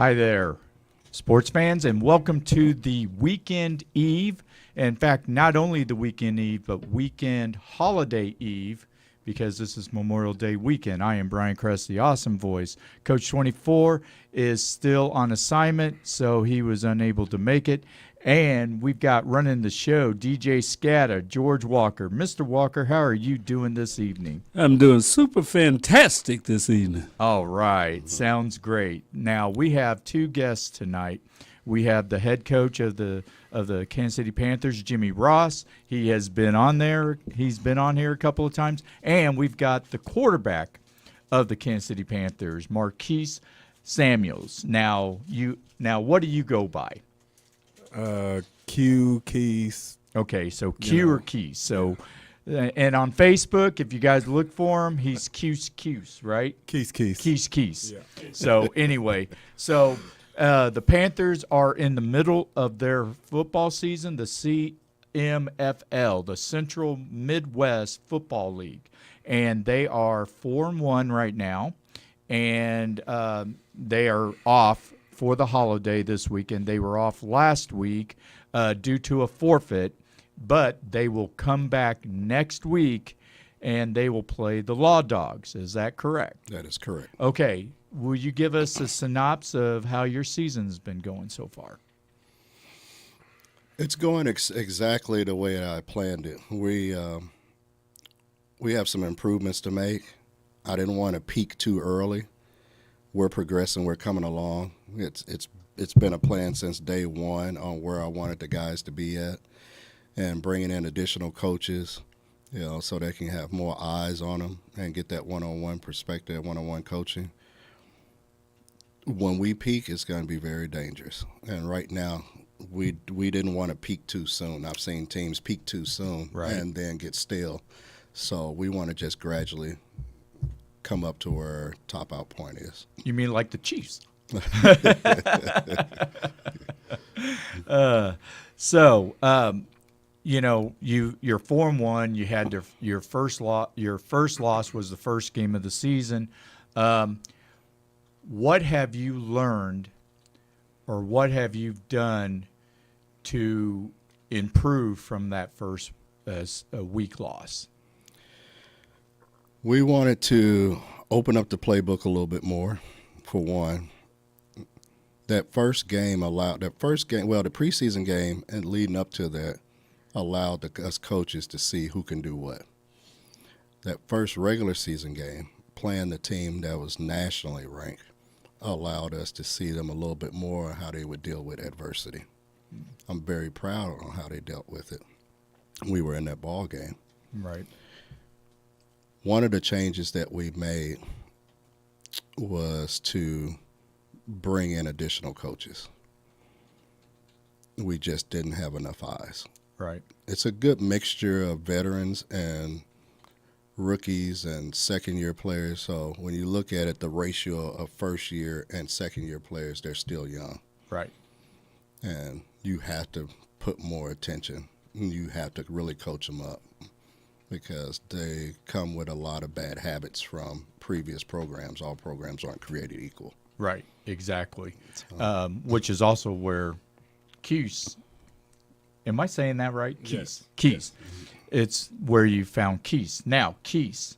Hi there, sports fans, and welcome to the Weekend Eve. In fact, not only the Weekend Eve, but Weekend Holiday Eve, because this is Memorial Day weekend. I am Brian Kress, the awesome voice. Coach 24 is still on assignment, so he was unable to make it. And we've got running the show DJ Scatta, George Walker. Mr. Walker, how are you doing this evening? I'm doing super fantastic this evening. All right. Sounds great. Now, we have two guests tonight. We have the head coach of the Kansas City Panthers, Jimmy Ross. He has been on there. He's been on here a couple of times. And we've got the quarterback of the Kansas City Panthers, Marquise Samuels. Now, what do you go by? Q Keys. Okay, so Q or Keys. So, and on Facebook, if you guys look for him, he's Keys, right? Keys. Keys. Yeah. So anyway, the Panthers are in the middle of their football season, the CMFL, the Central Midwest Football League, and they are 4-1 right now, and they are off for the holiday this weekend. They were off last week due to a forfeit, but they will come back next week and they will play the Law Dogs. Is that correct? That is correct. Okay. Will you give us a synopsis of how your season's been going so far? It's going exactly the way I planned it. We have some improvements to make. I didn't want to peak too early. We're progressing. We're coming along. It's been a plan since day one on where I wanted the guys to be at, and bringing in additional coaches, so they can have more eyes on them and get that one-on-one perspective, one-on-one coaching. When we peak, it's going to be very dangerous. And right now, we didn't want to peak too soon. I've seen teams peak too soon and then get stale. So we want to just gradually come up to where top out point is. You mean like the Chiefs? You're 4-1. You had your first loss. Your first loss was the first game of the season. What have you learned, or what have you done to improve from that first week loss? We wanted to open up the playbook a little bit more, for one. The preseason game and leading up to that allowed us coaches to see who can do what. That first regular season game, playing the team that was nationally ranked, allowed us to see them a little bit more how they would deal with adversity. I'm very proud of how they dealt with it. We were in that ball game. Right. One of the changes that we made was to bring in additional coaches. We just didn't have enough eyes. Right. It's a good mixture of veterans and rookies and second-year players. So when you look at it, the ratio of first-year and second-year players, they're still young. Right. And you have to put more attention. You have to really coach them up, because they come with a lot of bad habits from previous programs. All programs aren't created equal. Right, exactly. Which is also where Keys, am I saying that right? Keys. Yes. Keys. Yes. It's where you found Keys. Now, Keys,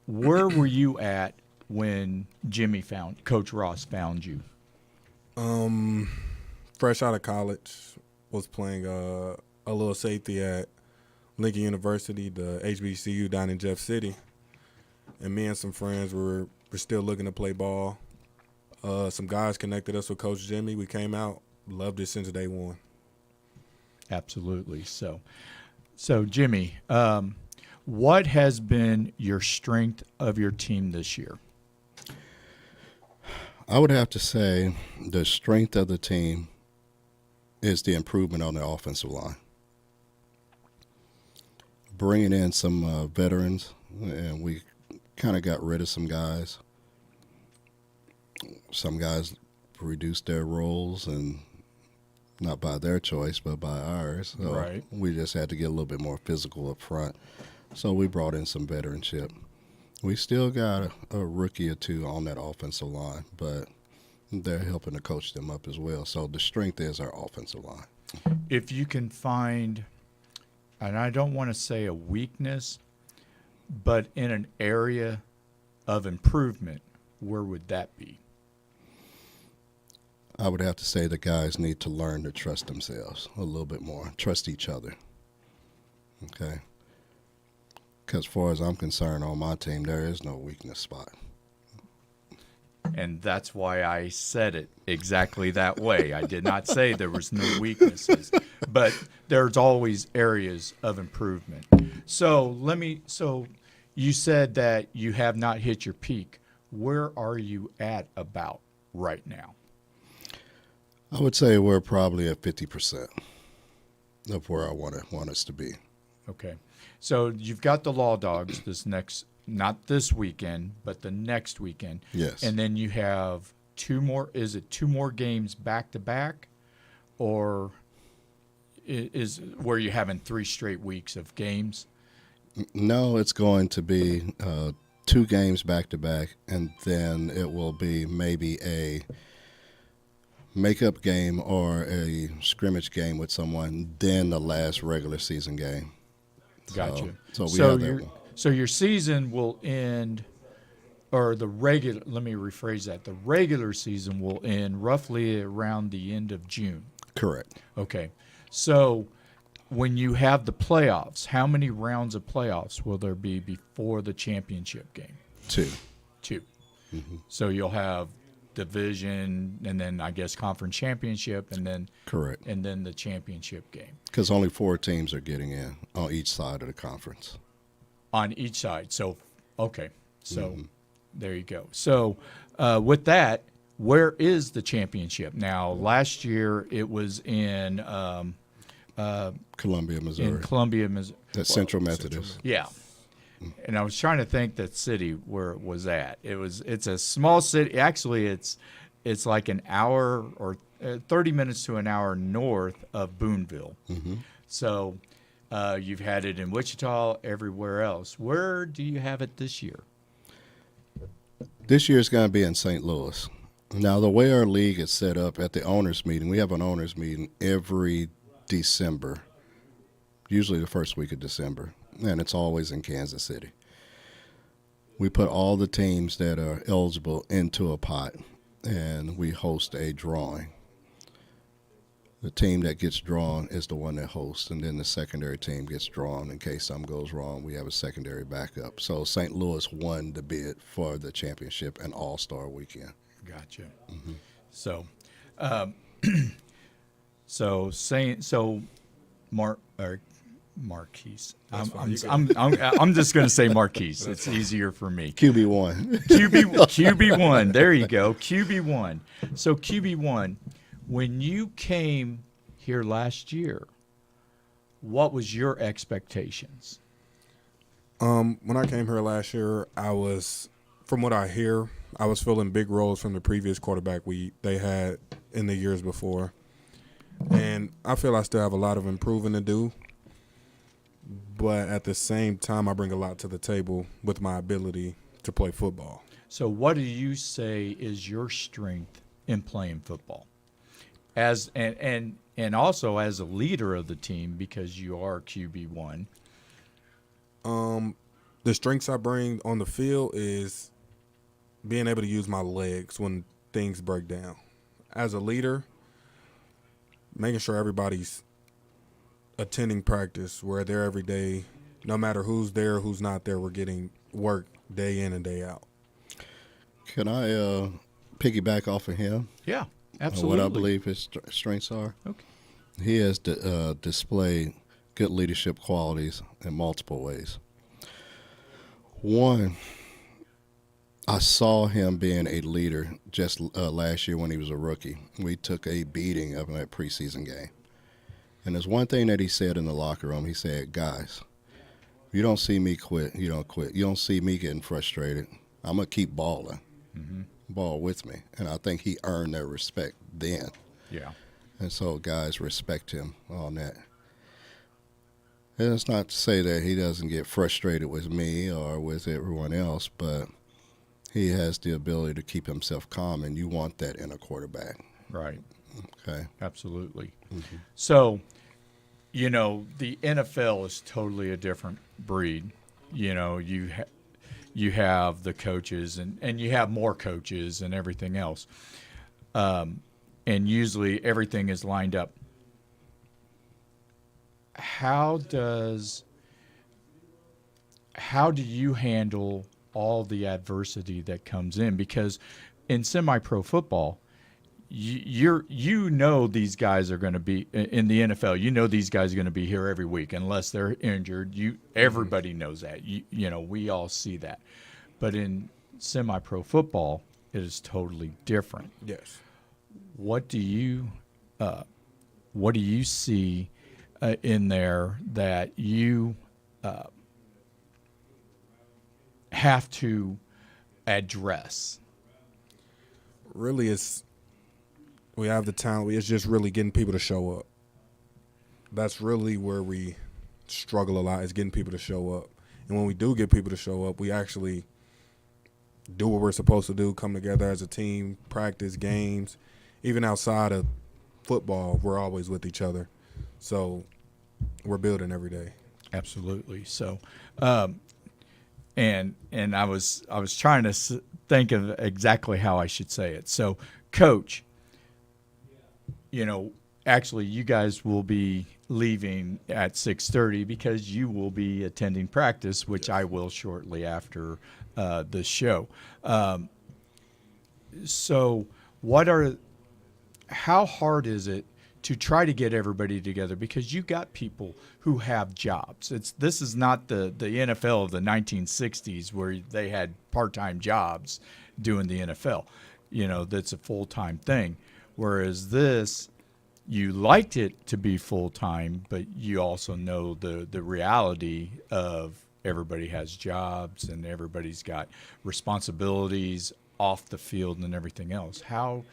where were you at when Coach Ross found you? Fresh out of college, was playing a little safety at Lincoln University, the HBCU down in Jeff City, and me and some friends were still looking to play ball. Some guys connected us with Coach Jimmy. We came out, loved it since day one. Absolutely. So Jimmy, what has been your strength of your team this year? I would have to say the strength of the team is the improvement on the offensive line. Bringing in some veterans, and we kind of got rid of some guys. Some guys reduced their roles, and not by their choice, but by ours. So right. We just had to get a little bit more physical up front. So we brought in some veteranship. We still got a rookie or two on that offensive line, but they're helping to coach them up as well. So the strength is our offensive line. If you can find, and I don't want to say a weakness, but in an area of improvement, where would that be? I would have to say the guys need to learn to trust themselves a little bit more, trust each other. Okay? Because as far as I'm concerned, on my team, there is no weakness spot. And that's why I said it exactly that way. I did not say there was no weaknesses, but there's always areas of improvement. So you said that you have not hit your peak. Where are you at about right now? I would say we're probably at 50% of where I want us to be. Okay. So you've got the Law Dogs not this weekend, but the next weekend. Yes. And then you have two more games back to back, or is where you're having 3 straight weeks of games? No, it's going to be 2 games back to back, and then it will be maybe a makeup game or a scrimmage game with someone, then the last regular season game. Gotcha. So we have that one. So your season will end, or let me rephrase that. The regular season will end roughly around the end of June. Correct. Okay. So when you have the playoffs, how many rounds of playoffs will there be before the championship game? 2. 2. Mm-hmm. So you'll have division, and then I guess conference championship, and then Correct. and then the championship game Because only 4 teams are getting in on each side of the conference. on each side. So okay, so there you go. So with that, where is the championship now? Last year it was in Columbia, Missouri. Missouri. That's Central Methodist. Yeah. And I was trying to think that city where it was at. It's a small city. Actually, it's like an hour or 30 minutes to an hour north of Boonville. Mm-hmm. So you've had it in Wichita, everywhere else. Where do you have it this year? This year is going to be in St. Louis. Now, the way our league is set up at the owners' meeting, we have an owners' meeting every December, usually the first week of December, and it's always in Kansas City. We put all the teams that are eligible into a pot, and we host a drawing. The team that gets drawn is the one that hosts, and then the secondary team gets drawn. In case something goes wrong, we have a secondary backup. So St. Louis won the bid for the championship and All-Star weekend. Gotcha. Mm-hmm. So, Marquise. I'm just going to say Marquise. It's easier for me. QB1. QB1. There you go. QB1. So QB1, when you came here last year, what was your expectations? When I came here last year, from what I hear, I was filling big roles from the previous quarterback they had in the years before. And I feel I still have a lot of improving to do. But at the same time, I bring a lot to the table with my ability to play football. So what do you say is your strength in playing football? And also as a leader of the team, because you are QB1. The strengths I bring on the field is being able to use my legs when things break down. As a leader, making sure everybody's attending practice, we're there every day. No matter who's there, who's not there, we're getting work day in and day out. Can I piggyback off of him? Yeah, absolutely. What I believe his strengths are? Okay. He has displayed good leadership qualities in multiple ways. One, I saw him being a leader just last year when he was a rookie. We took a beating of him at preseason game. And there's one thing that he said in the locker room. He said, guys, you don't see me quit, you don't quit. You don't see me getting frustrated. I'm going to keep balling. Mm-hmm. Ball with me. And I think he earned their respect then. Yeah. And so guys respect him on that. And it's not to say that he doesn't get frustrated with me or with everyone else, but He has the ability to keep himself calm, and you want that in a quarterback. Right. Okay. Absolutely. So, the NFL is totally a different breed. You have the coaches, and you have more coaches and everything else. And usually everything is lined up. How do you handle all the adversity that comes in? Because in semi-pro football, these guys are going to be in the NFL. These guys are going to be here every week unless they're injured. Everybody knows that. We all see that. But in semi-pro football, it is totally different. Yes. What do you see in there that you have to address? Really, we have the talent. It's just really getting people to show up. That's really where we struggle a lot, is getting people to show up. And when we do get people to show up, we actually do what we're supposed to do, come together as a team, practice games. Even outside of football, we're always with each other. So we're building every day. Absolutely. So, and I was trying to think of exactly how I should say it. So, Coach, actually, you guys will be leaving at 6:30 because you will be attending practice, which I will shortly after the show. So, how hard is it to try to get everybody together? Because you got people who have jobs. This is not the NFL of the 1960s where they had part-time jobs doing the NFL. That's a full-time thing. Whereas this, you liked it to be full-time, but you also know the reality of everybody has jobs and everybody's got responsibilities off the field and everything else. How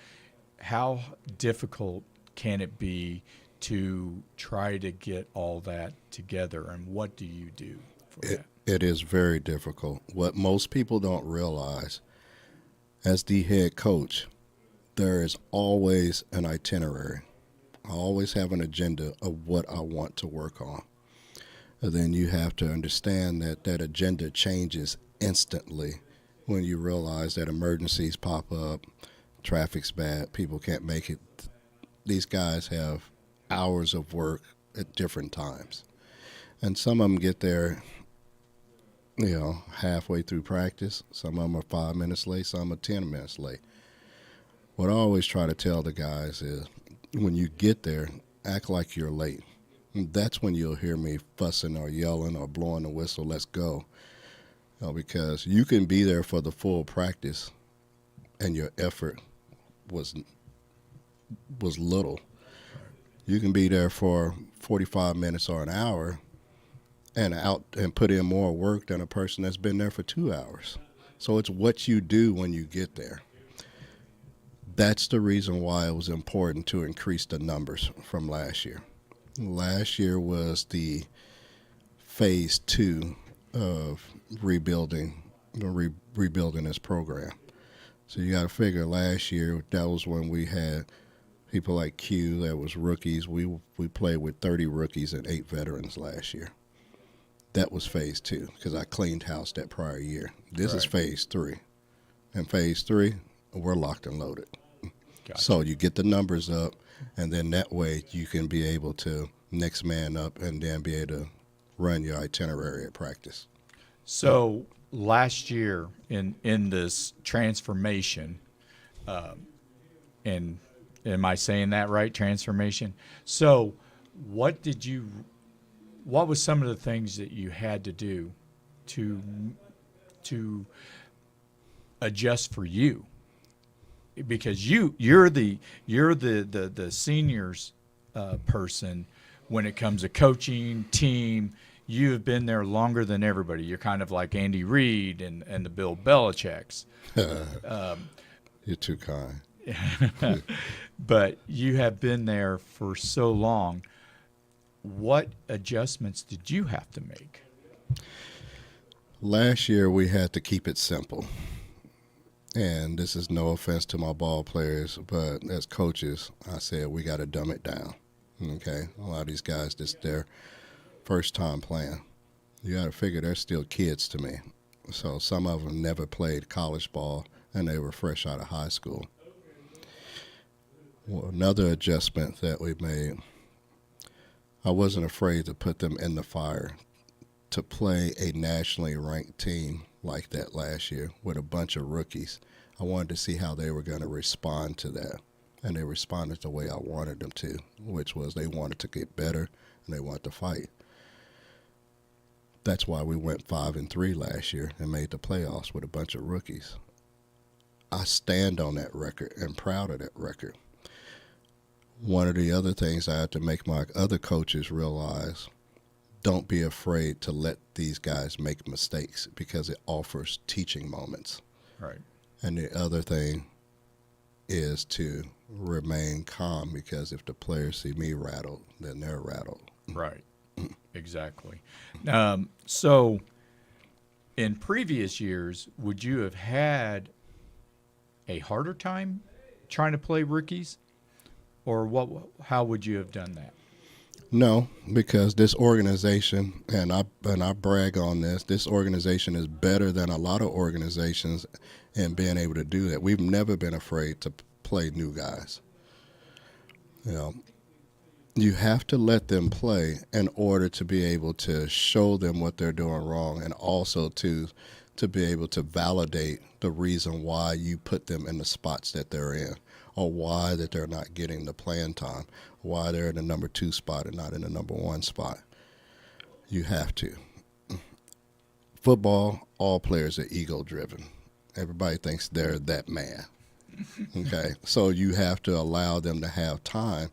difficult can it be to try to get all that together, and what do you do for that? It is very difficult. What most people don't realize, as the head coach, there is always an itinerary. I always have an agenda of what I want to work on. And then you have to understand that agenda changes instantly when you realize that emergencies pop up, traffic's bad, people can't make it. These guys have hours of work at different times. And some of them get there, halfway through practice. Some of them are 5 minutes late, some are 10 minutes late. What I always try to tell the guys is, when you get there, act like you're late. And that's when you'll hear me fussing or yelling or blowing the whistle, let's go. Because you can be there for the full practice and your effort was little. You can be there for 45 minutes or an hour and put in more work than a person that's been there for 2 hours. So it's what you do when you get there. That's the reason why it was important to increase the numbers from last year. Last year was the phase 2 of rebuilding this program. So you got to figure last year, that was when we had people like KUAW that was rookies. We played with 30 rookies and 8 veterans last year. That was phase 2 because I cleaned house that prior year. This is phase 3. And phase 3, we're locked and loaded. Gotcha. So you get the numbers up, and then that way you can be able to next man up and then be able to run your itinerary at practice. So last year in this transformation, and am I saying that right? Transformation. So what was some of the things that you had to do to adjust for you? Because you're the seniors person when it comes to coaching team. You have been there longer than everybody. You're kind of like Andy Reid and the Bill Belichick's. You're too kind. But you have been there for so long. What adjustments did you have to make? Last year we had to keep it simple. And this is no offense to my ball players, but as coaches, I said we got to dumb it down. Okay, a lot of these guys, this is their first time playing. You got to figure they're still kids to me. So some of them never played college ball, and they were fresh out of high school. Well, another adjustment that we made, I wasn't afraid to put them in the fire to play a nationally ranked team like that last year with a bunch of rookies. I wanted to see how they were going to respond to that. And they responded the way I wanted them to, which was they wanted to get better and they wanted to fight. That's why we went 5-3 last year and made the playoffs with a bunch of rookies. I stand on that record and proud of that record. One of the other things I had to make my other coaches realize, don't be afraid to let these guys make mistakes because it offers teaching moments. Right. And the other thing is to remain calm because if the players see me rattled, then they're rattled. Right. Exactly. So in previous years, would you have had a harder time trying to play rookies? Or how would you have done that? No, because this organization, and I brag on this organization is better than a lot of organizations in being able to do that. We've never been afraid to play new guys. You know, you have to let them play in order to be able to show them what they're doing wrong and also to be able to validate the reason why you put them in the spots that they're in or why that they're not getting the playing time, why they're in the number 2 spot and not in the number 1 spot. You have to. Football, all players are ego-driven. Everybody thinks they're that man. Okay, so you have to allow them to have time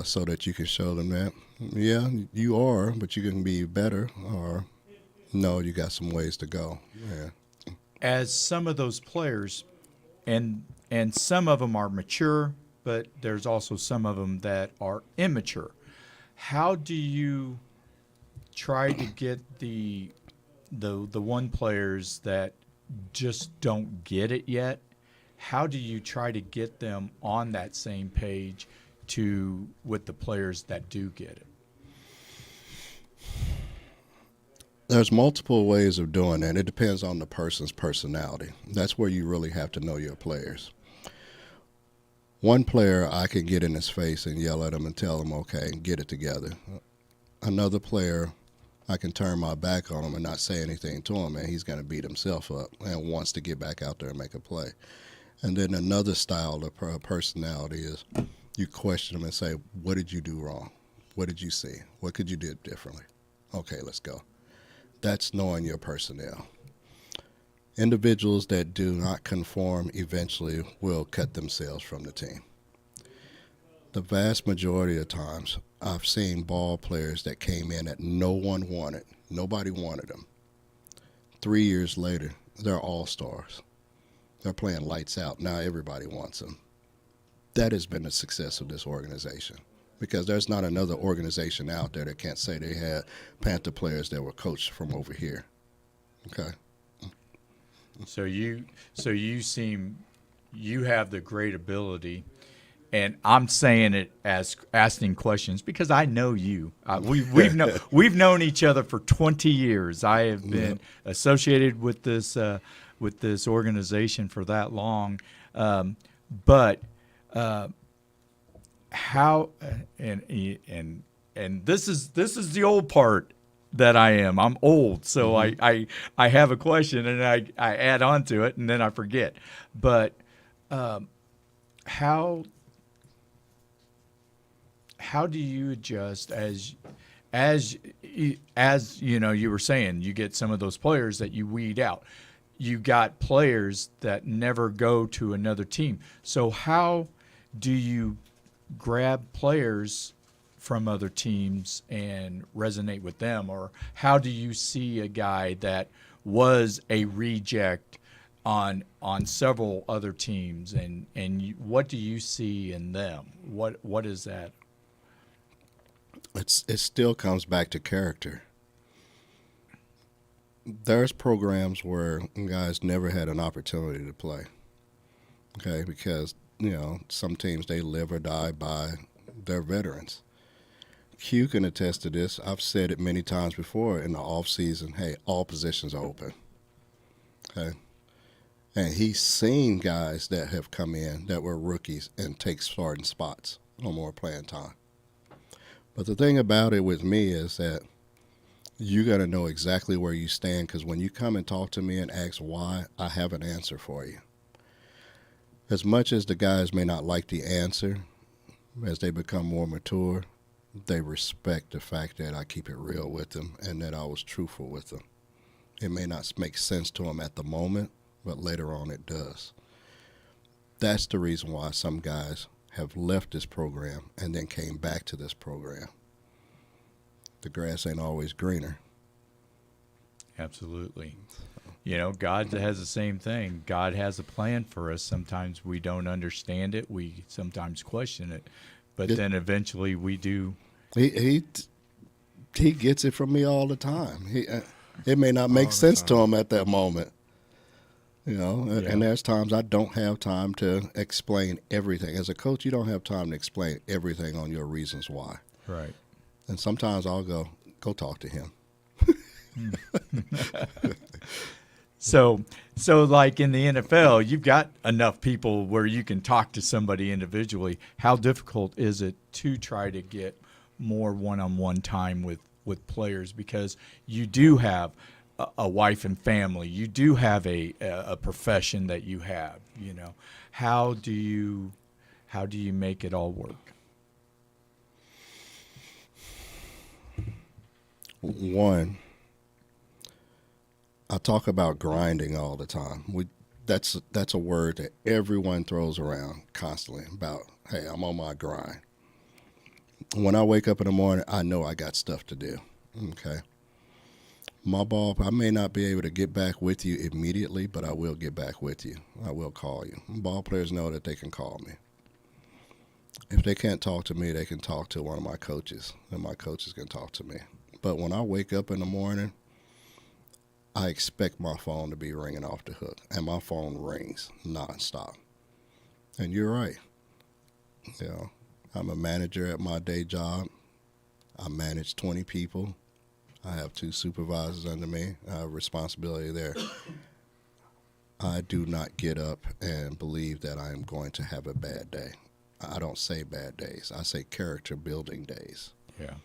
so that you can show them that, yeah, you are, but you can be better, or no, you got some ways to go. Yeah. As some of those players, and some of them are mature, but there's also some of them that are immature. How do you try to get the one players that just don't get it yet? How do you try to get them on that same page with the players that do get it? There's multiple ways of doing that. It depends on the person's personality. That's where you really have to know your players. One player, I can get in his face and yell at him and tell him, okay, get it together. Another player, I can turn my back on him and not say anything to him, and he's going to beat himself up and wants to get back out there and make a play. And then another style of personality is you question them and say, what did you do wrong? What did you see? What could you do differently? Okay, let's go. That's knowing your personnel. Individuals that do not conform eventually will cut themselves from the team. The vast majority of times, I've seen ball players that came in that no one wanted. Nobody wanted them. 3 years later, they're all-stars. They're playing lights out. Now everybody wants them. That has been the success of this organization because there's not another organization out there that can't say they had Panther players that were coached from over here. Okay. So you have the great ability, and I'm saying it as asking questions because I know you. We've known each other for 20 years. I have been associated with this organization for that long, but how and this is the old part that I am. I'm old, so I have a question and I add on to it and then I forget. But how do you adjust as you know, you were saying you get some of those players that you weed out. You got players that never go to another team. So how do you grab players from other teams and resonate with them? Or how do you see a guy that was a reject on several other teams, and what do you see in them? What is that? It still comes back to character. there's programs where guys never had an opportunity to play. Okay, because some teams they live or die by their veterans. Q can attest to this. I've said it many times before in the off season. Hey, all positions are open. Okay, and he's seen guys that have come in that were rookies and take starting spots or more playing time. But the thing about it with me is that you got to know exactly where you stand, because when you come and talk to me and ask why, I have an answer for you. As much as the guys may not like the answer, as they become more mature, they respect the fact that I keep it real with them and that I was truthful with them. It may not make sense to them at the moment, but later on it does. That's the reason why some guys have left this program and then came back to this program. The grass ain't always greener. Absolutely. God has the same thing. God has a plan for us. Sometimes we don't understand it. We sometimes question it. But then eventually we do. He gets it from me all the time. It may not make sense to him at that moment. And there's times I don't have time to explain everything. As a coach, you don't have time to explain everything on your reasons why. Right. And sometimes I'll go talk to him. So like in the NFL, you've got enough people where you can talk to somebody individually. How difficult is it to try to get more one-on-one time with players, because you do have a wife and family, you do have a profession that you have, How do you make it all work? One, I talk about grinding all the time. That's a word that everyone throws around constantly about, hey, I'm on my grind. When I wake up in the morning, I know I got stuff to do. Okay. I may not be able to get back with you immediately, but I will get back with you. I will call you. Ball players know that they can call me. If they can't talk to me, they can talk to one of my coaches, and my coaches can talk to me. But when I wake up in the morning, I expect my phone to be ringing off the hook, and my phone rings nonstop. And you're right. I'm a manager at my day job. I manage 20 people. I have 2 supervisors under me. I have responsibility there. I do not get up and believe that I am going to have a bad day. I don't say bad days. I say character building days. Yeah.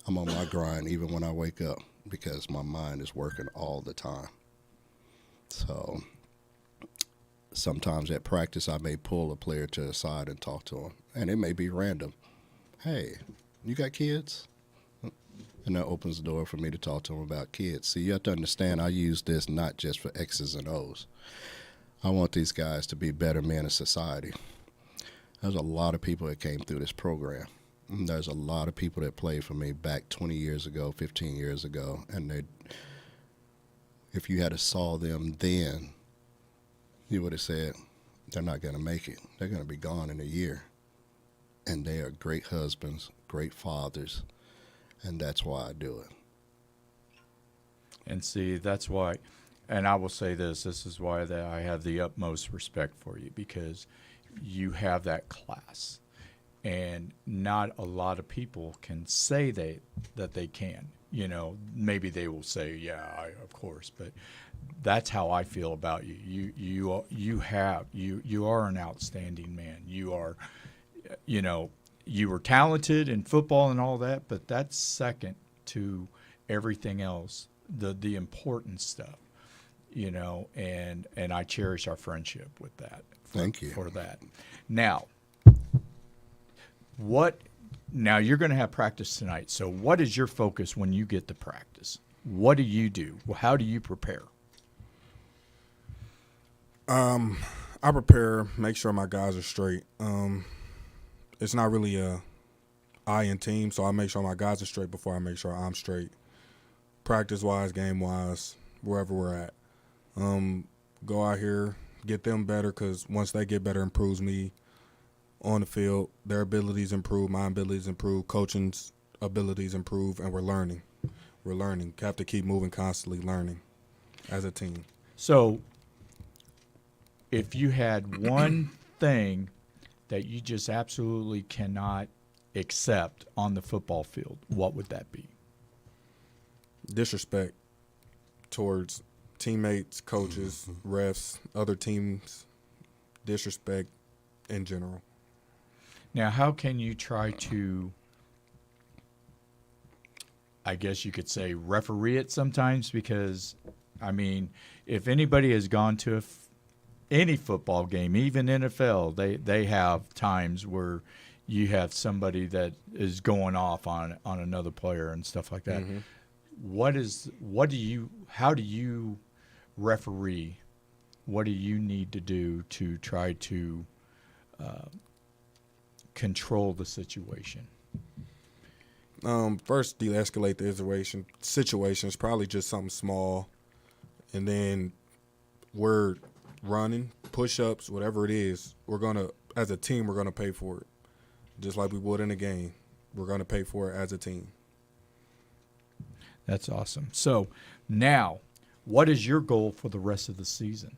I'm on my grind even when I wake up, because my mind is working all the time. So sometimes at practice, I may pull a player to the side and talk to him, and it may be random. Hey, you got kids? And that opens the door for me to talk to them about kids. See, you have to understand, I use this not just for X's and O's. I want these guys to be better men in society. There's a lot of people that came through this program. There's a lot of people that played for me back 20 years ago, 15 years ago, and if you had to saw them then, you would have said, they're not going to make it. They're going to be gone in a year. And they are great husbands, great fathers, and that's why I do it. And see, that's why, and I will say this is why that I have the utmost respect for you, because you have that class. And not a lot of people can say that they can. Maybe they will say, yeah, of course, but that's how I feel about you. You are an outstanding man. You are, you were talented in football and all that, but that's second to everything else, the important stuff, and I cherish our friendship with that. Thank you for that. Now you're going to have practice tonight. So what is your focus when you get to practice? What do you do? How do you prepare? I prepare, make sure my guys are straight. It's not really I and team, so I make sure my guys are straight before I make sure I'm straight. Practice-wise, game-wise, wherever we're at. Go out here, get them better, because once they get better, improves me on the field. Their abilities improve, my abilities improve, coaching's abilities improve, and we're learning. Have to keep moving, constantly learning. as a team. So, if you had one thing that you just absolutely cannot accept on the football field, what would that be? Disrespect towards teammates, coaches, refs, other teams, disrespect in general. Now, how can you try to, I guess you could say, referee it sometimes? Because, I mean, if anybody has gone to any football game, even NFL, they have times where you have somebody that is going off on another player and stuff like that. How do you referee? What do you need to do to try to control the situation? First, de-escalate the situation. It's probably just something small, and then we're running, push-ups, whatever it is. As a team, we're gonna pay for it, just like we would in a game. We're gonna pay for it as a team. That's awesome. So now, what is your goal for the rest of the season?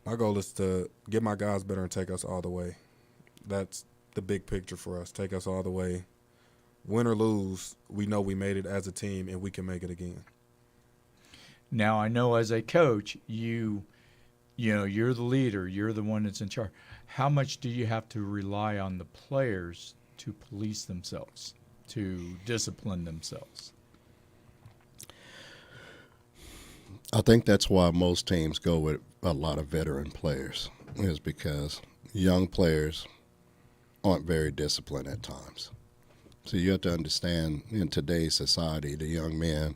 My goal is to get my guys better and take us all the way. That's the big picture for us. Take us all the way. Win or lose, we know we made it as a team, and we can make it again. Now, I know as a coach, you're the leader. You're the one that's in charge. How much do you have to rely on the players to police themselves, to discipline themselves? I think that's why most teams go with a lot of veteran players, is because young players aren't very disciplined at times. So you have to understand, in today's society, the young men,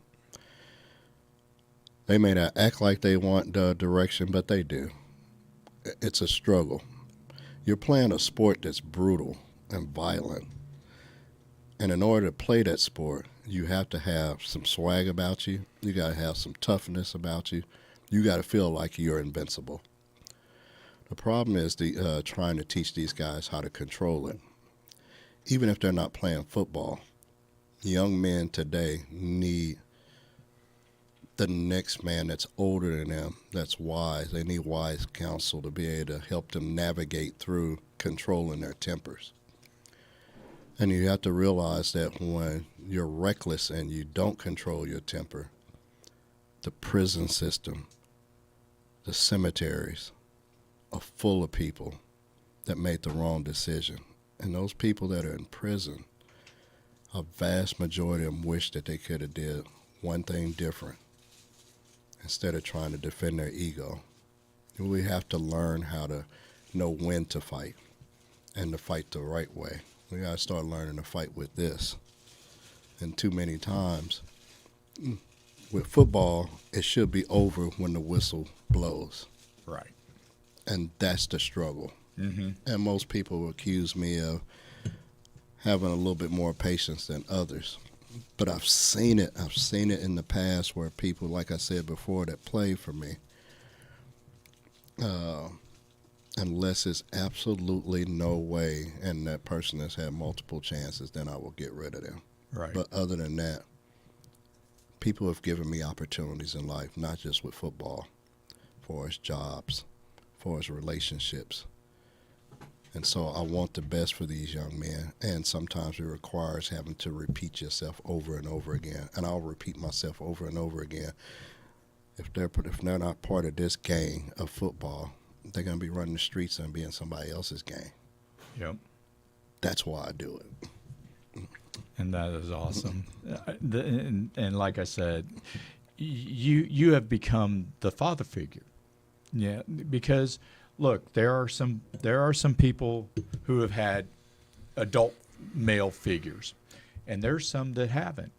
they may not act like they want the direction, but they do. It's a struggle. You're playing a sport that's brutal and violent. And in order to play that sport, you have to have some swag about you. You got to have some toughness about you. You got to feel like you're invincible. The problem is trying to teach these guys how to control it. Even if they're not playing football, young men today need the next man that's older than them, that's wise. They need wise counsel to be able to help them navigate through controlling their tempers. And you have to realize that when you're reckless and you don't control your temper, the prison system, the cemeteries are full of people that made the wrong decision. And those people that are in prison, a vast majority of them wish that they could have did one thing different instead of trying to defend their ego. We have to learn how to know when to fight and to fight the right way. We got to start learning to fight with this. And too many times, with football, it should be over when the whistle blows. Right. And that's the struggle. Mm-hmm. And most people accuse me of having a little bit more patience than others. But I've seen it. I've seen it in the past where people, like I said before, that play for me, unless it's absolutely no way and that person has had multiple chances, then I will get rid of them. Right. But other than that, people have given me opportunities in life, not just with football, for as jobs, for as relationships. And so I want the best for these young men, and sometimes it requires having to repeat yourself over and over again. And I'll repeat myself over and over again. If they're not part of this gang of football, they're going to be running the streets and be in somebody else's gang. Yep. That's why I do it. And that is awesome. And like I said, you have become the father figure. Yeah, because look, there are some people who have had adult male figures, and there's some that haven't.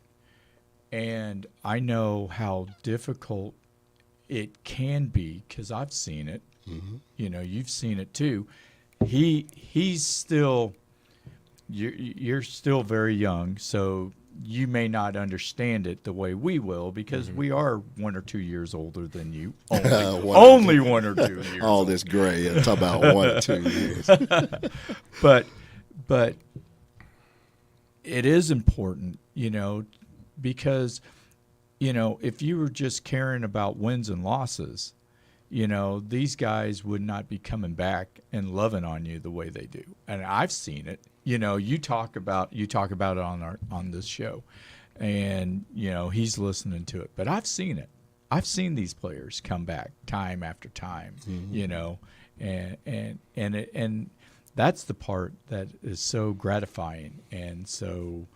And I know how difficult it can be because I've seen it. Mm-hmm. You know, you've seen it too. He's still. You're still very young, so you may not understand it the way we will because we are 1 or 2 years older than you. Only 1 or 2 years. All this gray. I'm talking about 1 or 2 years. But it is important, you know, because if you were just caring about wins and losses, these guys would not be coming back and loving on you the way they do. And I've seen it. You talk about it on this show, and he's listening to it. But I've seen it. I've seen these players come back time after time. And that's the part that is so gratifying and so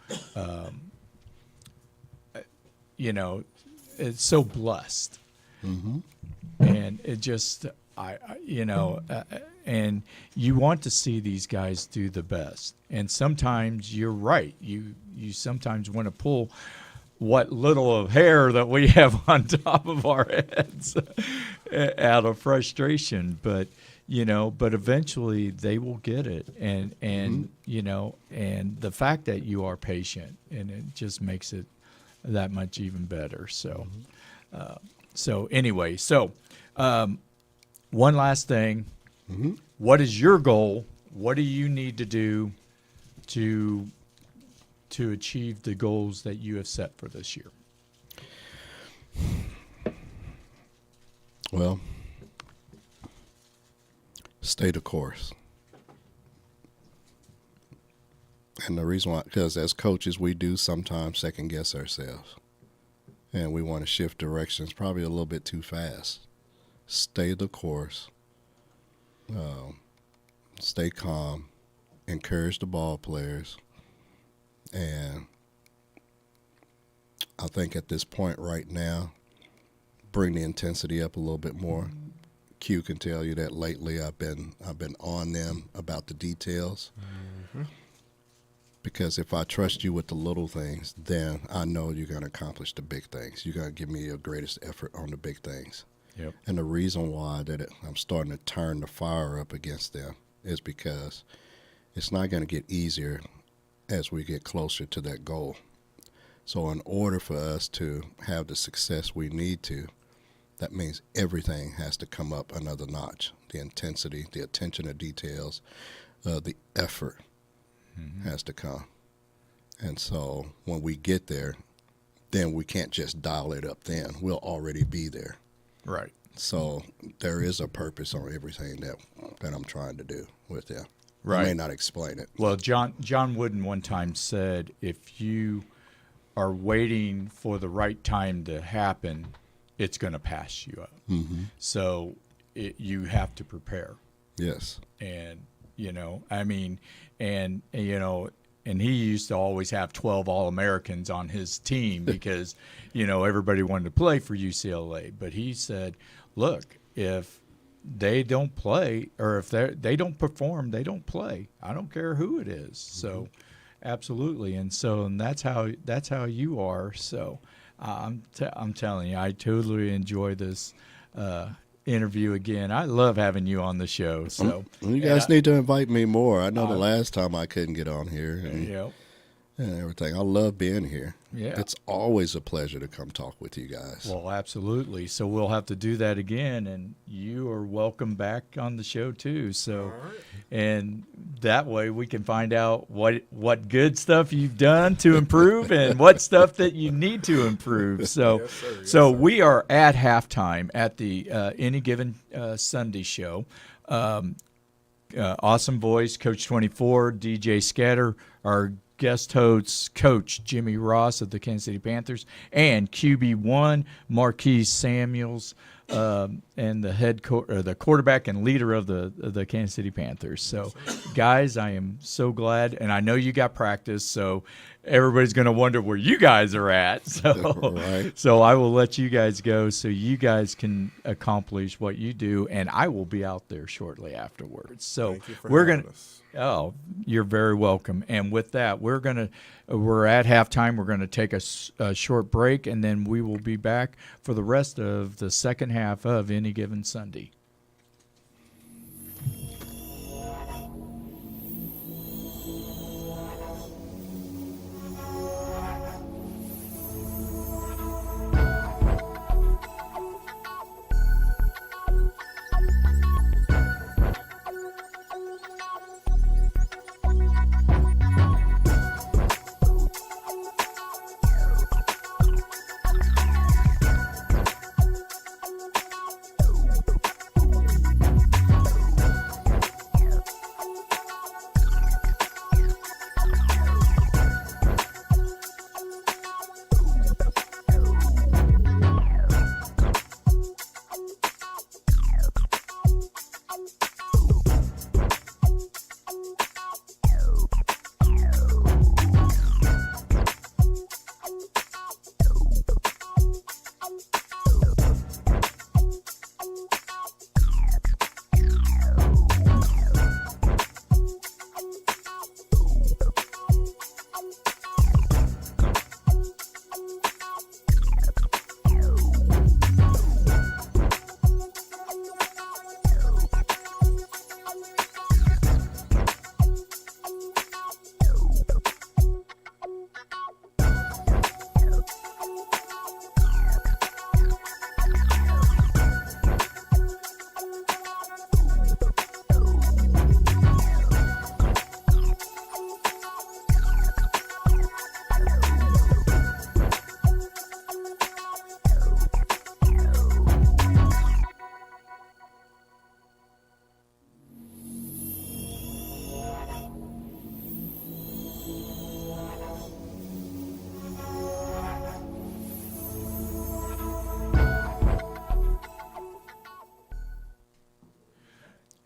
it's so blessed. And it just and you want to see these guys do the best. And sometimes you're right. You sometimes want to pull what little of hair that we have on top of our heads out of frustration, but eventually they will get it. And and the fact that you are patient, and it just makes it that much even better. So anyway, one last thing. What is your goal? What do you need to do to achieve the goals that you have set for this year? Well, stay the course. And the reason why, because as coaches, we do sometimes second guess ourselves. And we want to shift directions probably a little bit too fast. Stay the course. Stay calm. Encourage the ball players. And I think at this point right now, bring the intensity up a little bit more. Q can tell you that lately I've been on them about the details. Because if I trust you with the little things, then I know you're going to accomplish the big things. You're going to give me your greatest effort on the big things. Yep. And the reason why I'm starting to turn the fire up against them is because it's not going to get easier as we get closer to that goal. So in order for us to have the success we need to, that means everything has to come up another notch. The intensity, the attention to details, the effort has to come. And so when we get there, then we can't just dial it up then. We'll already be there. Right. So there is a purpose on everything that I'm trying to do with them. Right. I may not explain it. Well, John Wooden one time said, if you are waiting for the right time to happen, it's going to pass you up. So you have to prepare. Yes. And, and he used to always have 12 All-Americans on his team because, everybody wanted to play for UCLA. But he said, look, if they don't play, or if they don't perform, they don't play. I don't care who it is. So absolutely. And that's how you are. So I'm telling you, I totally enjoy this interview again. I love having you on the show. So you guys need to invite me more. I know the last time I couldn't get on here and everything. I love being here. Yeah. It's always a pleasure to come talk with you guys. Well, absolutely. So we'll have to do that again, and you are welcome back on the show too. So, and that way we can find out what good stuff you've done to improve and what stuff that you need to improve. So, we are at halftime at the Any Given Sunday show. Awesome Voice, Coach 24, DJ Scatter, our guest hosts, Coach Jimmy Ross of the Kansas City Panthers, and QB1 Marquise Samuels, and the quarterback and leader of the Kansas City Panthers. So, guys, I am so glad, and I know you got practice, so everybody's going to wonder where you guys are at. So, so I will let you guys go so you guys can accomplish what you do, and I will be out there shortly afterwards. So we're going to. Oh, you're very welcome. And with that, we're at halftime. We're going to take a short break, and then we will be back for the rest of the second half of Any Given Sunday.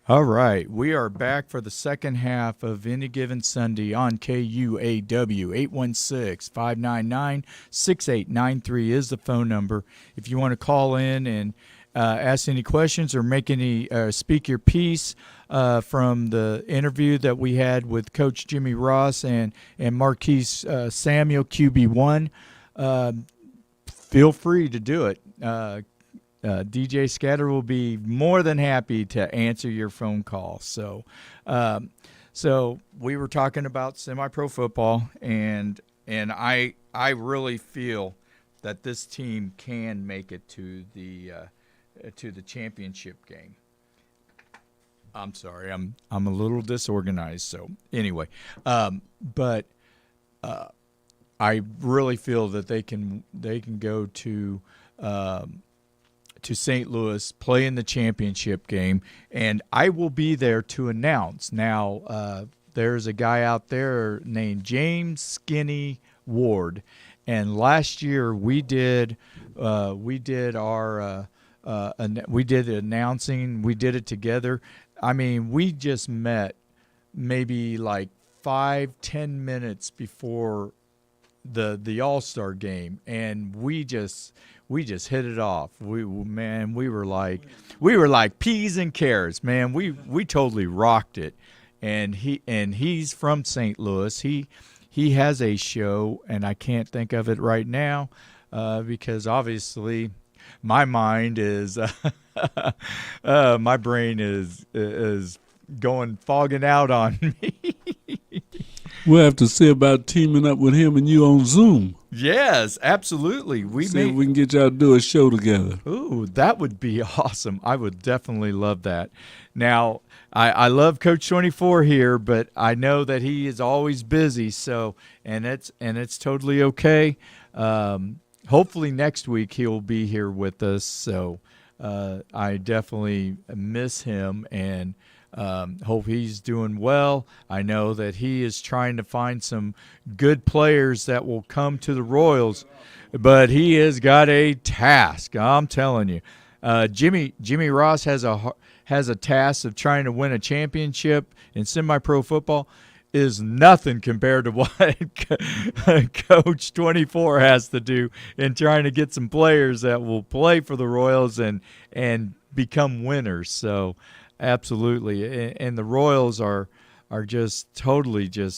All right, we are back for the second half of Any Given Sunday on KUAW. 816-599-6893 is the phone number. If you want to call in and ask any questions or make any speak your piece from the interview that we had with Coach Jimmy Ross and Marquise Samuel, QB1, feel free to do it. DJ Scatter will be more than happy to answer your phone call. So we were talking about semi-pro football, and I really feel that this team can make it to the championship game. I'm sorry, I'm a little disorganized. So anyway, but I really feel that they can go to St. Louis, play in the championship game, and I will be there to announce. Now, there's a guy out there named James Skinny Ward, and last year we did announcing. We did it together. I mean, we just met maybe like 5-10 minutes before the All-Star game, and we just hit it off. We were like peas and carrots, man. We totally rocked it. And he's from St. Louis. He has a show, and I can't think of it right now because obviously my mind is my brain is going fogging out on me. We'll have to see about teaming up with him and you on Zoom. Yes, absolutely. See if we can get y'all to do a show together. Ooh, that would be awesome. I would definitely love that. Now, I love Coach 24 here, but I know that he is always busy. So, and it's totally okay. Hopefully next week he'll be here with us. So, I definitely miss him and. Hope he's doing well. I know that he is trying to find some good players that will come to the Royals, but he has got a task. I'm telling you, Jimmy Ross has a task of trying to win a championship in semi-pro football. Is nothing compared to what Coach 24 has to do in trying to get some players that will play for the Royals and become winners. So. Absolutely, and the Royals are just totally they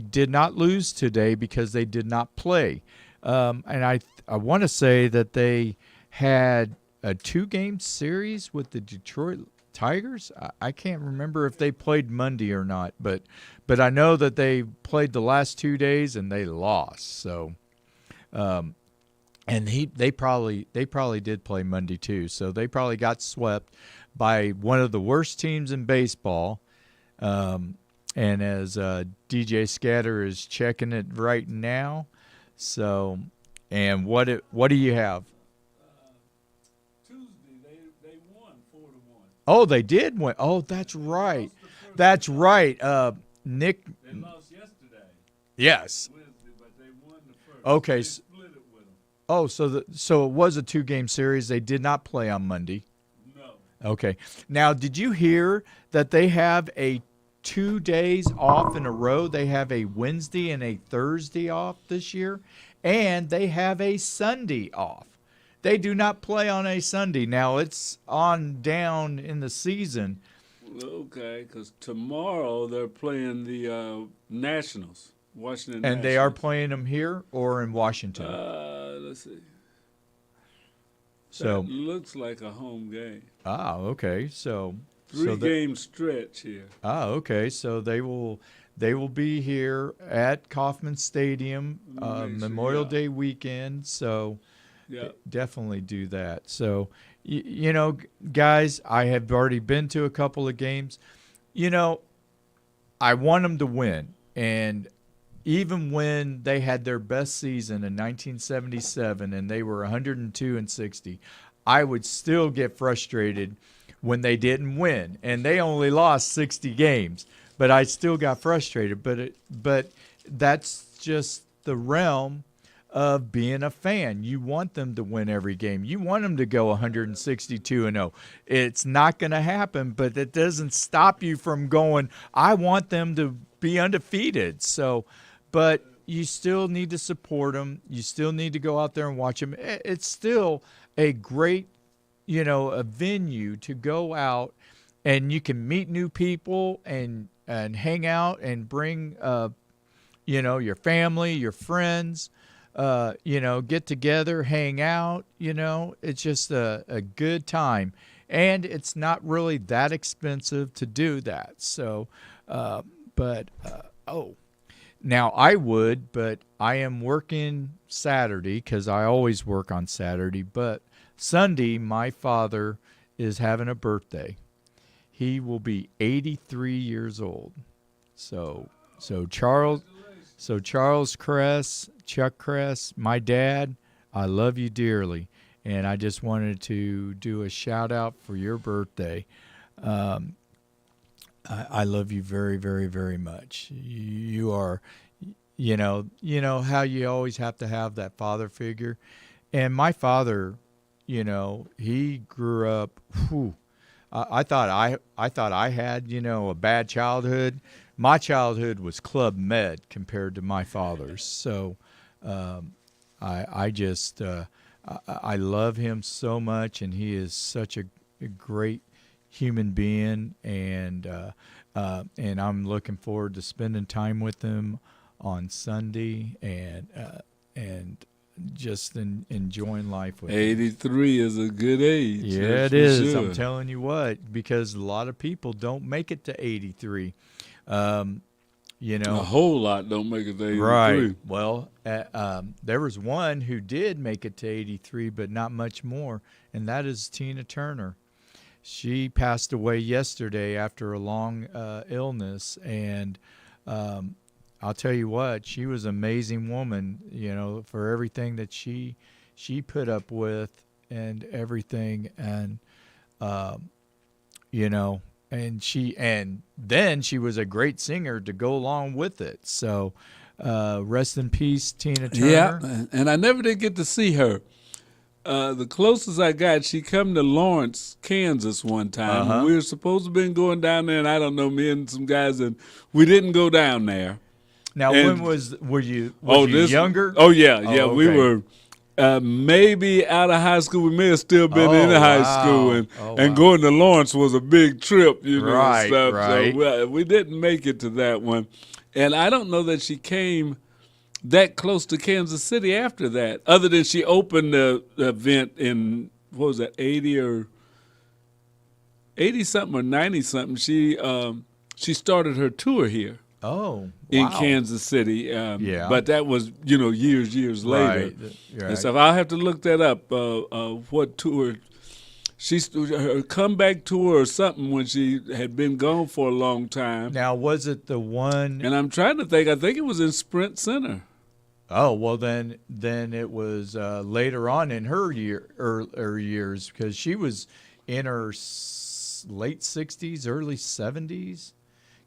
did not lose today because they did not play, and I want to say that they had a 2-game series with the Detroit Tigers. I can't remember if they played Monday or not, but I know that they played the last 2 days and they lost. So. And they probably did play Monday too, so they probably got swept by one of the worst teams in baseball. And as DJ Scatter is checking it right now, so and what do you have? Tuesday they won 4-1. Oh, they did win. Oh, that's right. That's right. Nick. They lost yesterday. Yes. Wednesday, but they won the first. Okay. They split it with them. Oh, so it was a 2-game series. They did not play on Monday. No. Okay. Now, did you hear that they have a 2 days off in a row? They have a Wednesday and a Thursday off this year, and they have a Sunday off. They do not play on a Sunday. Now, it's on down in the season. Okay, because tomorrow they're playing the Nationals. Washington Nationals. And they are playing them here or in Washington? Let's see. So that looks like a home game. Okay. So 3-game stretch here. Okay. So they will be here at Kauffman Stadium Memorial Day weekend. So definitely do that. So you know, guys, I have already been to a couple of games. You know, I want them to win, and even when they had their best season in 1977 and they were 102-60, I would still get frustrated when they didn't win, and they only lost 60 games. But I still got frustrated. But that's just the realm of being a fan. You want them to win every game. You want them to go 162-0. It's not going to happen, but it doesn't stop you from going, I want them to be undefeated. So, but you still need to support them. You still need to go out there and watch them. It's still a great, a venue to go out, and you can meet new people and hang out and bring, your family, your friends, get together, hang out. It's just a good time. And it's not really that expensive to do that. So, now I would, but I am working Saturday because I always work on Saturday. But Sunday, my father is having a birthday. He will be 83 years old. So Charles Kress, Chuck Kress, my dad, I love you dearly, and I just wanted to do a shout out for your birthday. I love you very, very, very much. You are, how you always have to have that father figure, and my father, he grew up. I thought I had a bad childhood. My childhood was Club Med compared to my father's. So I love him so much, and he is such a great human being, and I'm looking forward to spending time with him on Sunday and just enjoying life with him. 83 is a good age. Yeah, it is. Sure. I'm telling you what, because a lot of people don't make it to 83. A whole lot don't make it to 83. Right. Well, there was one who did make it to 83, but not much more, and that is Tina Turner. She passed away yesterday after a long illness, and I'll tell you what, she was an amazing woman, for everything that she put up with and everything, and and then she was a great singer to go along with it. So rest in peace, Tina Turner. Yeah, and I never did get to see her. The closest I got, she come to Lawrence, Kansas one time. Uh-huh. We were supposed to have been going down there, and I don't know, me and some guys, and we didn't go down there. Now, and, were you younger? Oh, yeah. Okay. We were maybe out of high school. We may have still been in high school, and going to Lawrence was a big trip, right, and stuff. Right. So we didn't make it to that one. And I don't know that she came that close to Kansas City after that, other than she opened the event in, 80 or 80-something or 90-something. She started her tour here. Oh, wow. In Kansas City. Yeah. But that was, years later. Right. And so I'll have to look that up, what tour. Her comeback tour or something when she had been gone for a long time. Now, was it the one? And I'm trying to think. I think it was in Sprint Center. Oh, well, then it was later on in her years, because she was in her late 60s, early 70s.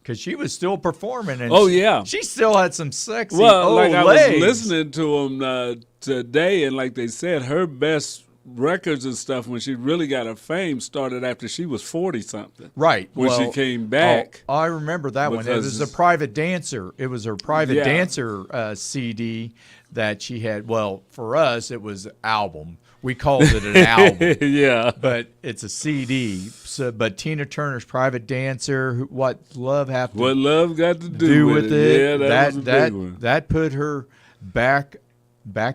Because she was still performing, and she still had some sexy legs. I was listening to them today, and like they said, her best records and stuff when she really got her fame started after she was 40-something. Right. When she came back. Oh, I remember that one. It was a private dancer. It was her private dancer CD that she had. Well, for us, it was an album. We called it an album. Yeah. But it's a CD. So, but Tina Turner's Private Dancer, What Love Got to Do with It. Yeah, that was a big one. That put her back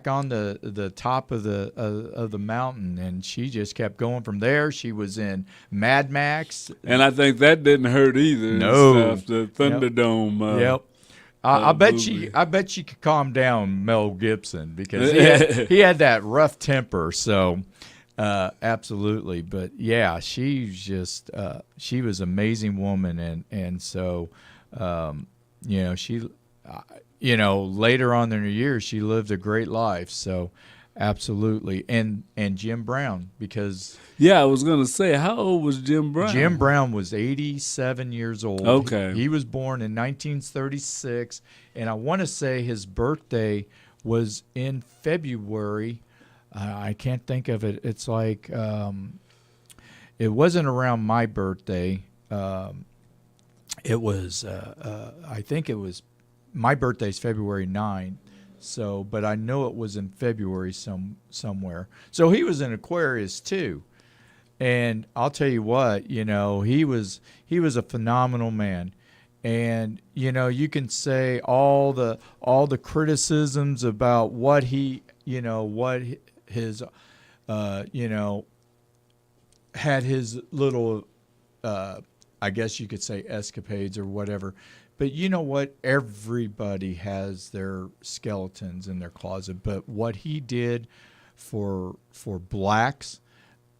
on the top of the mountain, and she just kept going from there. She was in Mad Max. And I think that didn't hurt either. No. The Thunderdome. Yep. I bet she could calm down Mel Gibson, because he had that rough temper. So, absolutely. But yeah, she's just she was an amazing woman, and so she later on in her years she lived a great life. So, absolutely. And Jim Brown, because I was gonna say, how old was Jim Brown? Jim Brown was 87 years old. Okay. He was born in 1936, and I want to say his birthday was in February. I can't think of it. It's like it wasn't around my birthday. It was I think it was my birthday's February 9th. So, but I know it was in February somewhere. So he was in Aquarius too. And I'll tell you what, he was a phenomenal man. And you can say all the criticisms about what he, what his had his little I guess you could say escapades or whatever. But you know what? Everybody has their skeletons in their closet. But what he did for blacks,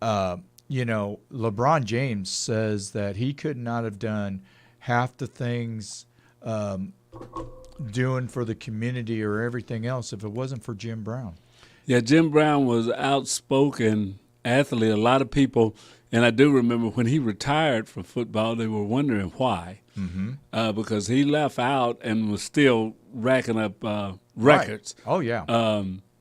LeBron James says that he could not have done half the things doing for the community or everything else if it wasn't for Jim Brown. Yeah, Jim Brown was an outspoken athlete. A lot of people, and I do remember when he retired from football, they were wondering why. Mm-hmm. Because he left out and was still racking up records. Right. Oh, yeah.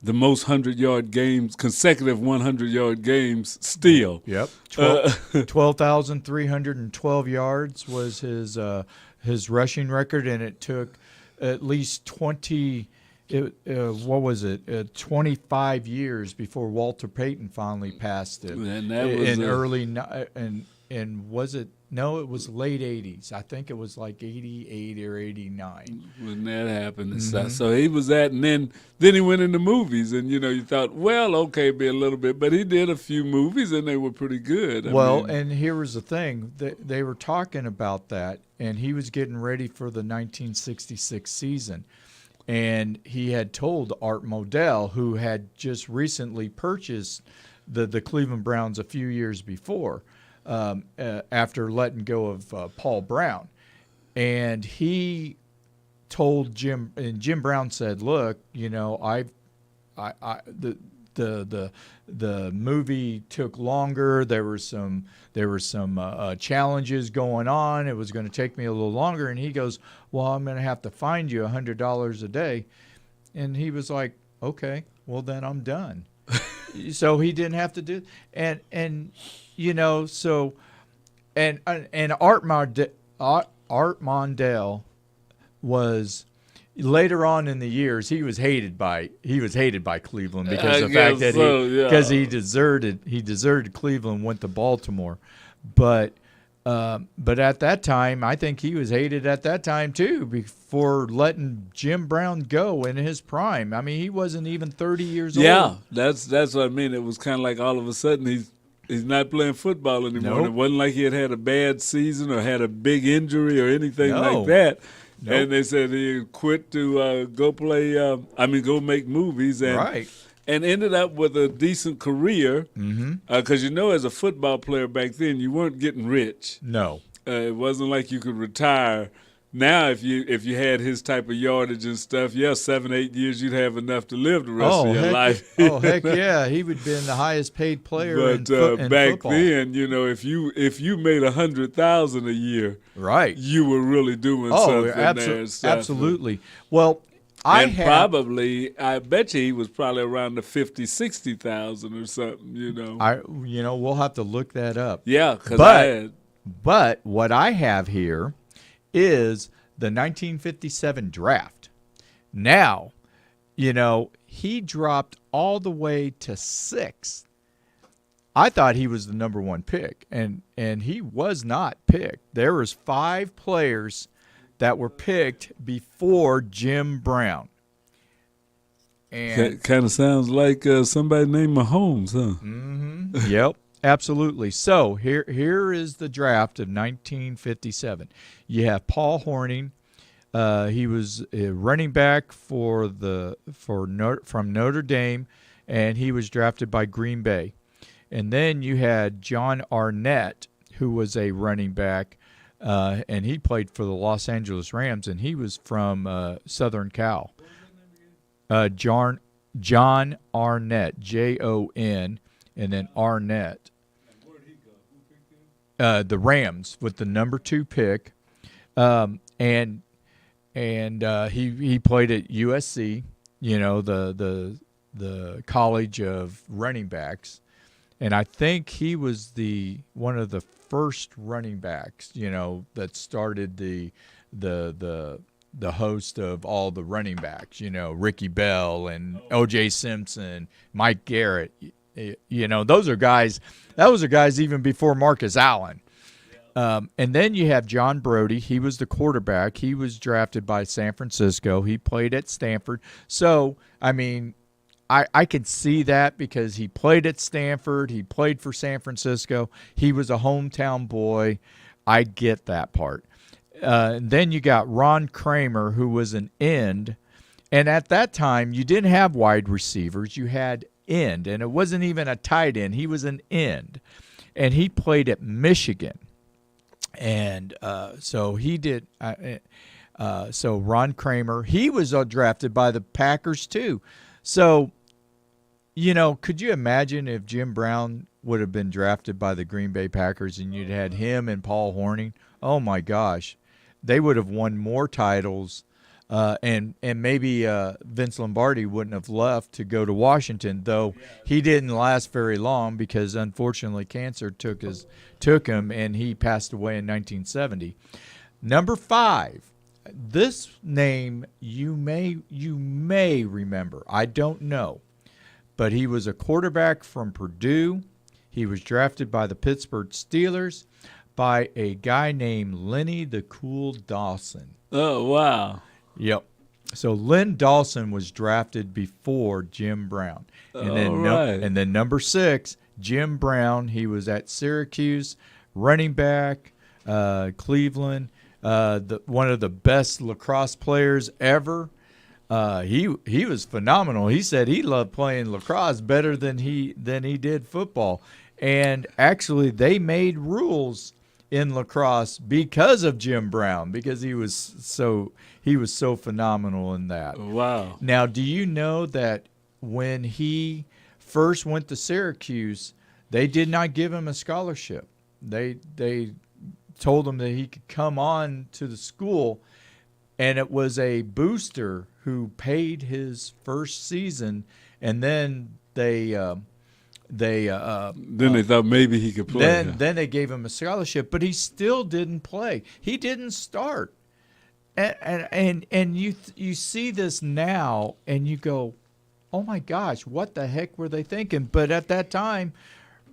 The most 100-yard games, consecutive 100-yard games still. Yep. 12,312 yards was his rushing record, and it took at least 25 years before Walter Payton finally passed it. And that was it was late 80s. I think it was like 88 or 89. When that happened and stuff. So he was that, and then he went into movies, and you thought, well, okay, be a little bit, but he did a few movies, and they were pretty good. And here was the thing. They were talking about that, and he was getting ready for the 1966 season. And he had told Art Modell, who had just recently purchased the Cleveland Browns a few years before, after letting go of Paul Brown. And he told Jim, and Jim Brown said, look, the movie took longer. There were some challenges going on. It was going to take me a little longer. And he goes, well, I'm going to have to find you $100 a day. And he was like, okay, well then I'm done. So he didn't have to do, and Art Mondale was, later on in the years, he was hated by Cleveland because of the fact that he deserted Cleveland, went to Baltimore, but at that time, I think he was hated at that time too, before letting Jim Brown go in his prime. I mean, he wasn't even 30 years old. Yeah, that's what I mean. It was kind of like all of a sudden he's not playing football anymore. Nope. It wasn't like he had a bad season or had a big injury or anything No. like that. Nope. And they said he quit to go make movies. And, Right. And ended up with a decent career. Because as a football player back then, you weren't getting rich. No. It wasn't like you could retire. Now, if you had his type of yardage and stuff, 7-8 years, you'd have enough to live the rest of your life. Heck yeah, he would have been the highest paid player in back football. then, if you made $100,000 a year, right, you were really doing something there. And stuff. Absolutely. Well, I bet you he was probably around the 50,000-60,000 or something. We'll have to look that up. Yeah, but what I have here is the 1957 draft. Now, he dropped all the way to 6th. I thought he was the number 1 pick, and he was not picked. There was 5 players that were picked before Jim Brown. And kind of sounds like somebody named Mahomes, huh? Mm-hmm. Yep. Absolutely. So here is the draft of 1957. You have Paul Hornung. He was a running back from Notre Dame, and he was drafted by Green Bay. And then you had John Arnett, who was a running back, and he played for the Los Angeles Rams, and he was from Southern Cal. John Arnett, Jon, and then Arnett. The Rams with the number 2 pick, and he played at USC, the college of running backs, and I think he was one of the first running backs, that started the host of all the running backs, Ricky Bell and O.J. Simpson, Mike Garrett. Those are guys. Those are guys even before Marcus Allen. And then you have John Brody. He was the quarterback. He was drafted by San Francisco. He played at Stanford. So, I mean, I could see that because he played at Stanford. He played for San Francisco. He was a hometown boy. I get that part. Then you got Ron Kramer, who was an end. And at that time, you didn't have wide receivers. You had end. And it wasn't even a tight end. He was an end. And he played at Michigan. And so he did. So Ron Kramer, he was drafted by the Packers too. So, could you imagine if Jim Brown would have been drafted by the Green Bay Packers and you'd had him and Paul Hornung? Oh my gosh, they would have won more titles. And maybe Vince Lombardi wouldn't have left to go to Washington, though he didn't last very long because unfortunately cancer took him and he passed away in 1970. Number 5, this name you may remember. I don't know, but he was a quarterback from Purdue. He was drafted by the Pittsburgh Steelers by a guy named Lenny the Cool Dawson. Oh, wow. Yep. So Len Dawson was drafted before Jim Brown. And then number 6, Jim Brown. He was at Syracuse, running back, Cleveland, one of the best lacrosse players ever. He was phenomenal. He said he loved playing lacrosse better than he did football. And actually they made rules in lacrosse because of Jim Brown, because he was so phenomenal in that. Wow. Now, do you know that when he first went to Syracuse, they did not give him a scholarship. They told him that he could come on to the school, and it was a booster who paid his first season, and then they thought maybe he could play. Then they gave him a scholarship, but he still didn't play. He didn't start. And you see this now, and you go, oh my gosh, what the heck were they thinking? But at that time,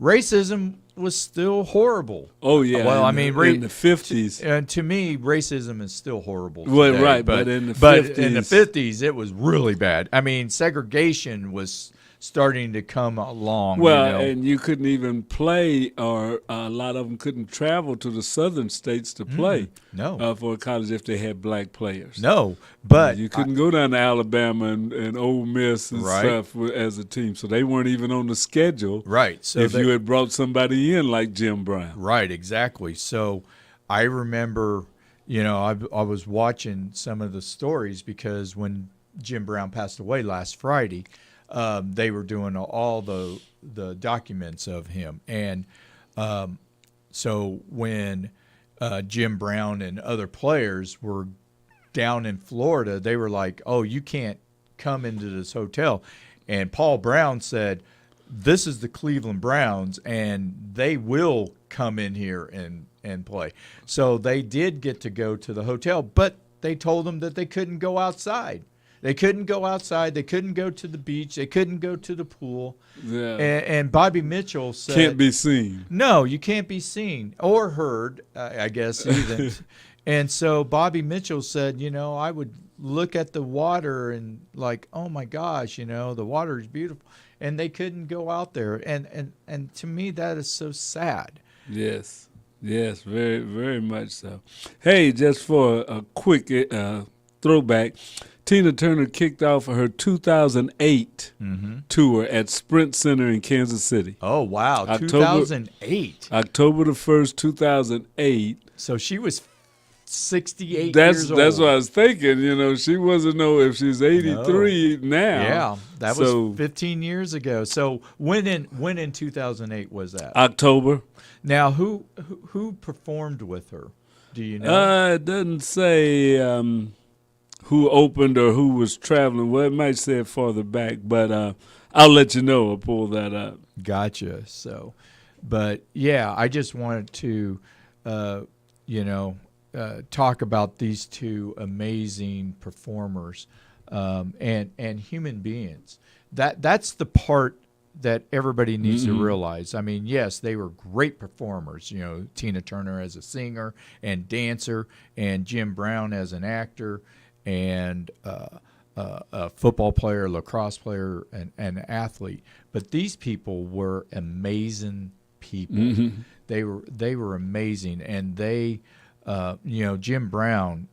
racism was still horrible. Oh yeah. Well, in the 50s. And to me, racism is still horrible. Well, today, right, but in the 50s, it was really bad. I mean, segregation was starting to come along. Well, and you couldn't even play, or a lot of them couldn't travel to the southern states to play. No. For college if they had black players. No, but you couldn't go down to Alabama and Ole Miss and Right. stuff as a team, so they weren't even on the schedule. Right. So if you had brought somebody in like Jim Brown. Right, exactly. So I remember, I was watching some of the stories because when Jim Brown passed away last Friday, they were doing all the documents of him. And so when Jim Brown and other players were down in Florida, they were like, oh, you can't come into this hotel. And Paul Brown said, this is the Cleveland Browns, and they will come in here and play. So they did get to go to the hotel, but they told them that they couldn't go outside. They couldn't go outside. They couldn't go to the beach. They couldn't go to the pool. Yeah. And Bobby Mitchell said, Can't be seen. No, you can't be seen or heard, I guess, either. And so Bobby Mitchell said, I would look at the water and like, oh, my gosh, the water is beautiful. And they couldn't go out there. And to me, that is so sad. Yes, very, very much so. Hey, just for a quick throwback, Tina Turner kicked off her 2008 tour at Sprint Center in Kansas City. Oh, wow. 2008. October the 1st, 2008. So she was 68 years old. That's what I was thinking. She wasn't if she's 83 now. Yeah, that was 15 years ago. So when in 2008 was that? October. Now, who performed with her? Do you know? It doesn't say. who opened or who was traveling. Well, it might say it farther back, but I'll let you know. I'll pull that up. Gotcha. So, but yeah, I just wanted to, you know, talk about these two amazing performers and human beings. That's the part that everybody needs to realize. I mean, yes, they were great performers. You know, Tina Turner as a singer and dancer, and Jim Brown as an actor, and a football player, lacrosse player, and athlete. But these people were amazing people. They were amazing, and they. You know, Jim Brown,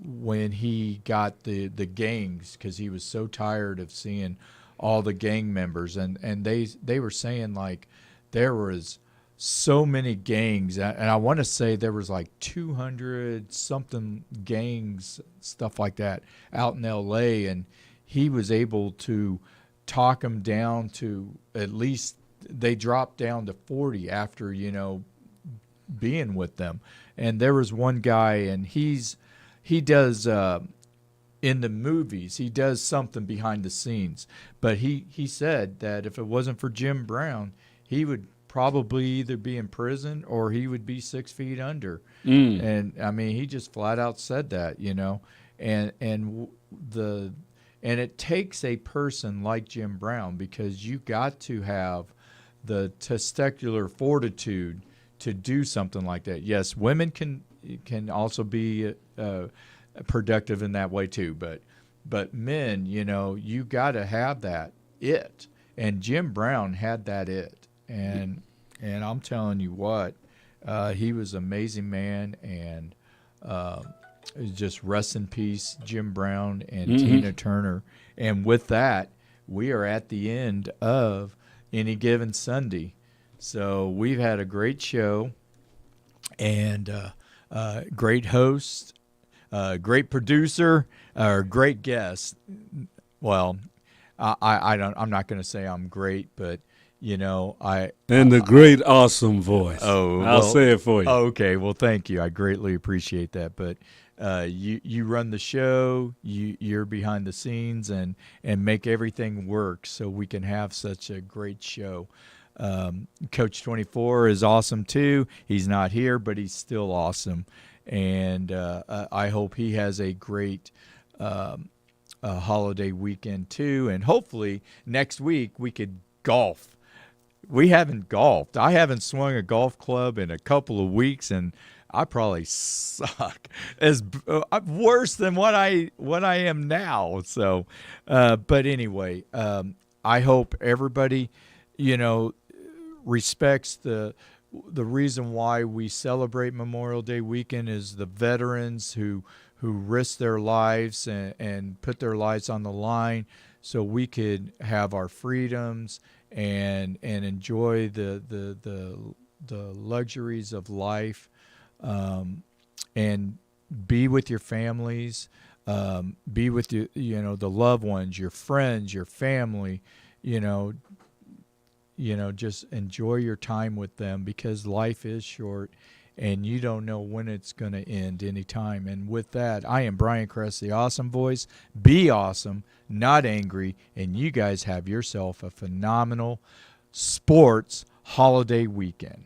when he got the gangs, because he was so tired of seeing all the gang members, and they were saying, like, there was so many gangs, and I want to say there was like 200 something gangs, stuff like that, out in L.A., and he was able to talk them down to, at least they dropped down to 40 after, you know, being with them. And there was one guy, and he does in the movies, he does something behind the scenes, but he said that if it wasn't for Jim Brown, he would probably either be in prison or he would be 6 feet under. And I mean, he just flat out said that, you know, and it takes a person like Jim Brown, because you got to have the testicular fortitude to do something like that. Yes, women can also be productive in that way too, but men, you know, you got to have that it, and Jim Brown had that it, and I'm telling you what, he was an amazing man, and just rest in peace, Jim Brown and Tina Turner. And with that, we are at the end of Any Given Sunday. So we've had a great show, and great host, great producer, great guest. Well, I'm not going to say I'm great, but you know, and the great awesome voice. Oh, I'll say it for you. Okay, well, thank you. I greatly appreciate that. But you run the show. You're behind the scenes and make everything work so we can have such a great show. Coach 24 is awesome too. He's not here, but he's still awesome, and I hope he has a great holiday weekend too. And hopefully next week we could golf. We haven't golfed. I haven't swung a golf club in a couple of weeks, and I probably suck as worse than what I am now. So, but anyway, I hope everybody, you know, respects the reason why we celebrate Memorial Day weekend is the veterans who risked their lives and put their lives on the line so we could have our freedoms and enjoy the luxuries of life, and be with your families, be with the loved ones, your friends, your family, just enjoy your time with them, because life is short and you don't know when it's going to end anytime. And with that, I am Brian Kress, the awesome voice. Be awesome, not angry, and you guys have yourself a phenomenal sports holiday weekend.